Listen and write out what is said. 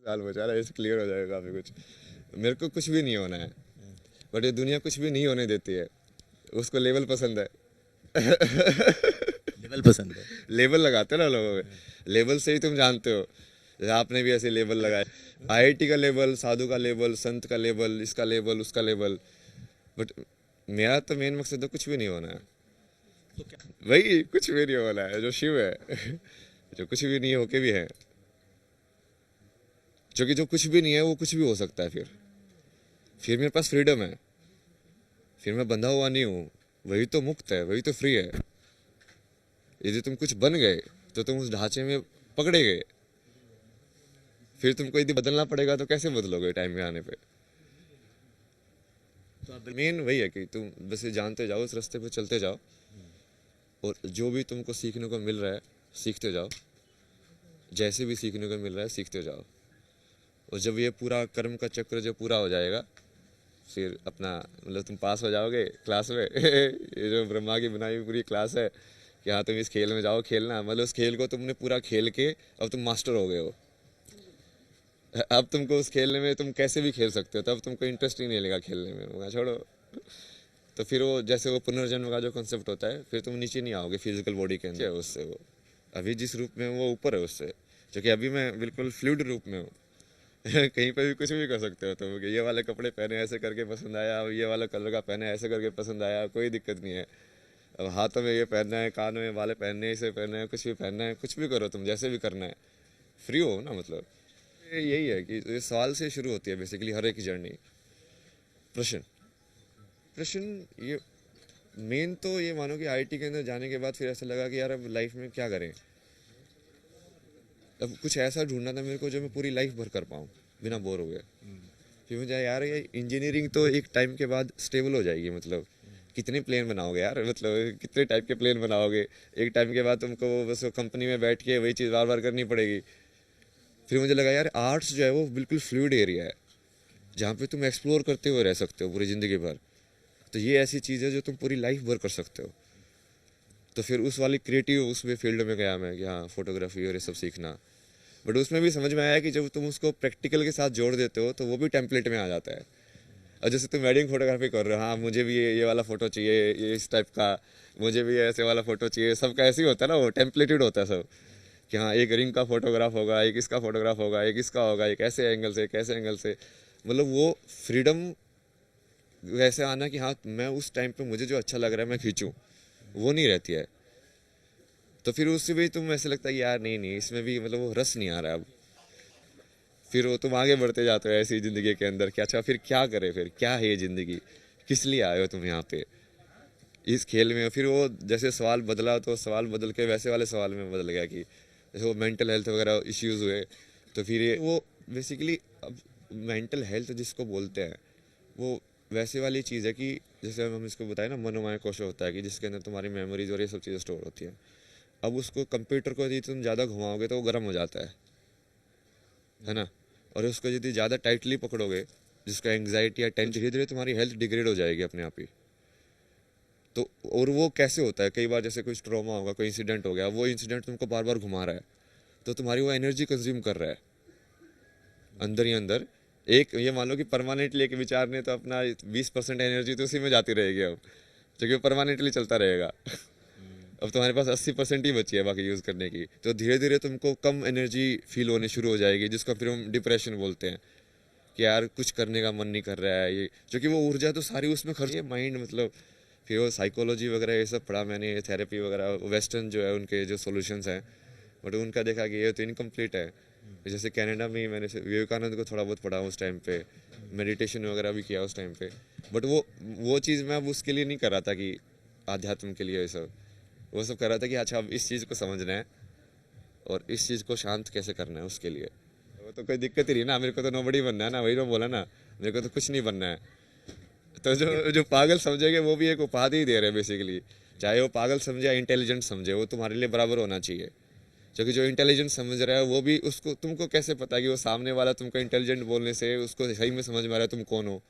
हाल बेचारा, ऐसे क्लियर हो जाएगा काफी कुछ। मेरे को कुछ भी नहीं होना है, बट ये दुनिया कुछ भी नहीं होने देती है। उसको लेवल पसंद है। लेवल पसंद है। लेबल लगाते हैं ना लोगों पे, लेबल से ही तुम जानते हो। जैसे आपने भी ऐसे लेबल लगाए, आईआईटी का लेबल, साधु का लेबल, संत का लेबल, इसका लेबल, उसका लेबल। बट मेरा तो मेन मकसद तो कुछ भी नहीं होना है। तो क्या? वही कुछ भी नहीं होना है, जो शिव है। जो कुछ भी नहीं होके भी है, क्योंकि जो कुछ भी नहीं है वो कुछ भी हो सकता है। फिर मेरे पास फ्रीडम है, फिर मैं बंधा हुआ नहीं हूँ। वही तो मुक्त है, वही तो फ्री है। यदि तुम कुछ बन गए तो तुम उस ढांचे में पकड़े गए। फिर तुमको यदि बदलना पड़ेगा तो कैसे बदलोगे टाइम में आने पे। तो आप मेन वही है कि तुम बस ये जानते जाओ, उस रास्ते पे चलते जाओ, और जो भी तुमको सीखने को मिल रहा है सीखते जाओ। जैसे भी सीखने को मिल रहा है सीखते जाओ। और जब ये पूरा कर्म का चक्र जब पूरा हो जाएगा, फिर अपना मतलब तुम पास हो जाओगे क्लास में। ये जो ब्रह्मा की बनाई हुई पूरी क्लास है कि हाँ तुम इस खेल में जाओ खेलना, मतलब उस खेल को तुमने पूरा खेल के अब तुम मास्टर हो गए हो। अब तुमको उस खेलने में तुम कैसे भी खेल सकते हो, तब तुमको इंटरेस्ट ही नहीं लेगा खेलने में, मैं छोड़ो। तो फिर वो जैसे वो पुनर्जन्म का जो कॉन्सेप्ट होता है, फिर तुम नीचे नहीं आओगे फिजिकल बॉडी के अंदर उससे। वो अभी जिस रूप में हूँ वो ऊपर है उससे, क्योंकि अभी मैं बिल्कुल फ्लूइड रूप में हूँ। कहीं पे भी कुछ भी कर सकते हो तुम। ये वाले कपड़े पहने ऐसे करके पसंद आया, ये वाला कलर का पहने ऐसे करके पसंद आया, कोई दिक्कत नहीं है। अब हाथों में ये पहनना है, कानों में वाले पहनने, इसे पहनना है, कुछ भी पहनना है, कुछ भी करो तुम, जैसे भी करना है। फ्री हो ना, मतलब यही है कि ये सवाल से शुरू होती है बेसिकली हर एक जर्नी। प्रश्न प्रश्न ये मेन तो ये मानो कि आईआईटी के अंदर जाने के बाद फिर ऐसा लगा कि यार अब लाइफ में क्या करें। अब कुछ ऐसा ढूंढना था मेरे को जो मैं पूरी लाइफ भर कर पाऊँ बिना बोर हुए। फिर मुझे यार ये इंजीनियरिंग तो एक टाइम के बाद स्टेबल हो जाएगी, मतलब कितने प्लेन बनाओगे यार, मतलब कितने टाइप के प्लेन बनाओगे। एक टाइम के बाद तुमको बस कंपनी में बैठ के वही चीज़ बार बार करनी पड़ेगी। फिर मुझे लगा यार आर्ट्स जो है वो बिल्कुल फ्लूइड एरिया है, जहाँ पे तुम एक्सप्लोर करते हुए रह सकते हो पूरी ज़िंदगी भर। तो ये ऐसी चीज़ है जो तुम पूरी लाइफ भर कर सकते हो। तो फिर उस वाली क्रिएटिव उसमें फील्ड में गया मैं कि हाँ फोटोग्राफी और ये सब सीखना। बट उसमें भी समझ में आया कि जब तुम उसको प्रैक्टिकल के साथ जोड़ देते हो तो वो भी टेम्पलेट में आ जाता है। और जैसे तुम वेडिंग फोटोग्राफी कर रहे हो, हाँ मुझे भी ये वाला फ़ोटो चाहिए, ये इस टाइप का, मुझे भी ऐसे वाला फ़ोटो चाहिए, सबका ऐसे ही होता है ना, वो टेम्पलेटेड होता है सब। कि हाँ एक रिंग का फोटोग्राफ होगा, एक इसका फोटोग्राफ होगा, एक इसका होगा, एक ऐसे एंगल से, एक ऐसे एंगल से। मतलब वो फ्रीडम वैसे आना कि हाँ मैं उस टाइम पे मुझे जो अच्छा लग रहा है मैं खींचूँ, वो नहीं रहती है। तो फिर उससे भी तुम ऐसे लगता है कि यार नहीं नहीं इसमें भी मतलब वो रस नहीं आ रहा अब। फिर वो तुम आगे बढ़ते जाते हो ऐसी ज़िंदगी के अंदर कि अच्छा फिर क्या करें, फिर क्या है ये ज़िंदगी, किस लिए आए हो तुम यहाँ पे इस खेल में। फिर वो जैसे सवाल बदला तो सवाल बदल के वैसे वाले सवाल में बदल गया कि जैसे वो मेंटल हेल्थ वगैरह इश्यूज हुए। तो फिर ये वो बेसिकली अब मेंटल हेल्थ जिसको बोलते हैं वो वैसे वाली चीज़ है कि जैसे हम इसको बताएं ना, मनोमय कोश होता है कि जिसके अंदर तुम्हारी मेमोरीज और ये सब चीज़ें स्टोर होती हैं। अब उसको कंप्यूटर को यदि तुम ज़्यादा घुमाओगे तो वो गर्म हो जाता है ना। और उसको यदि ज़्यादा टाइटली पकड़ोगे, जिसका एंग्जाइटी या टेंशन, धीरे धीरे तुम्हारी हेल्थ डिग्रेड हो जाएगी अपने आप ही। तो और वो कैसे होता है, कई बार जैसे कोई ट्रॉमा होगा, कोई इंसिडेंट हो गया, वो इंसिडेंट तुमको बार बार घुमा रहा है, तो तुम्हारी वो एनर्जी कंज्यूम कर रहा है अंदर ही अंदर। एक ये मान लो कि परमानेंटली एक विचार ने तो अपना 20% एनर्जी तो उसी में जाती रहेगी अब, क्योंकि परमानेंटली चलता रहेगा। अब तुम्हारे पास 80% ही बची है बाकी यूज़ करने की। तो धीरे धीरे तुमको कम एनर्जी फील होनी शुरू हो जाएगी, जिसको फिर हम डिप्रेशन बोलते हैं कि यार कुछ करने का मन नहीं कर रहा है। ये क्योंकि वो ऊर्जा तो सारी उसमें खर्च है, माइंड मतलब। फिर वो साइकोलॉजी वगैरह ये सब पढ़ा मैंने, थेरेपी वगैरह, वेस्टर्न जो है उनके जो सॉल्यूशंस हैं, बट उनका देखा कि ये तो इनकम्प्लीट है। जैसे कनाडा में ही मैंने विवेकानंद को थोड़ा बहुत पढ़ा उस टाइम पे, मेडिटेशन वगैरह भी किया उस टाइम पे। बट वो चीज़ मैं अब उसके लिए नहीं कर रहा था कि आध्यात्म के लिए ये सब, वो सब कर रहा था कि अच्छा अब इस चीज़ को समझना है और इस चीज़ को शांत कैसे करना है उसके लिए। वो तो कोई दिक्कत ही नहीं ना, मेरे को तो नोबडी बनना है ना, वही तो बोला ना, मेरे को तो कुछ नहीं बनना है। तो जो जो पागल समझेंगे वो भी एक उपाधि ही दे रहे हैं बेसिकली। चाहे वो पागल समझे या इंटेलिजेंट समझे, वो तुम्हारे लिए बराबर होना चाहिए। क्योंकि जो इंटेलिजेंट समझ रहा है वो भी, उसको तुमको कैसे पता है कि वो सामने वाला तुमको इंटेलिजेंट बोलने से उसको सही में समझ में आ रहा है तुम कौन हो।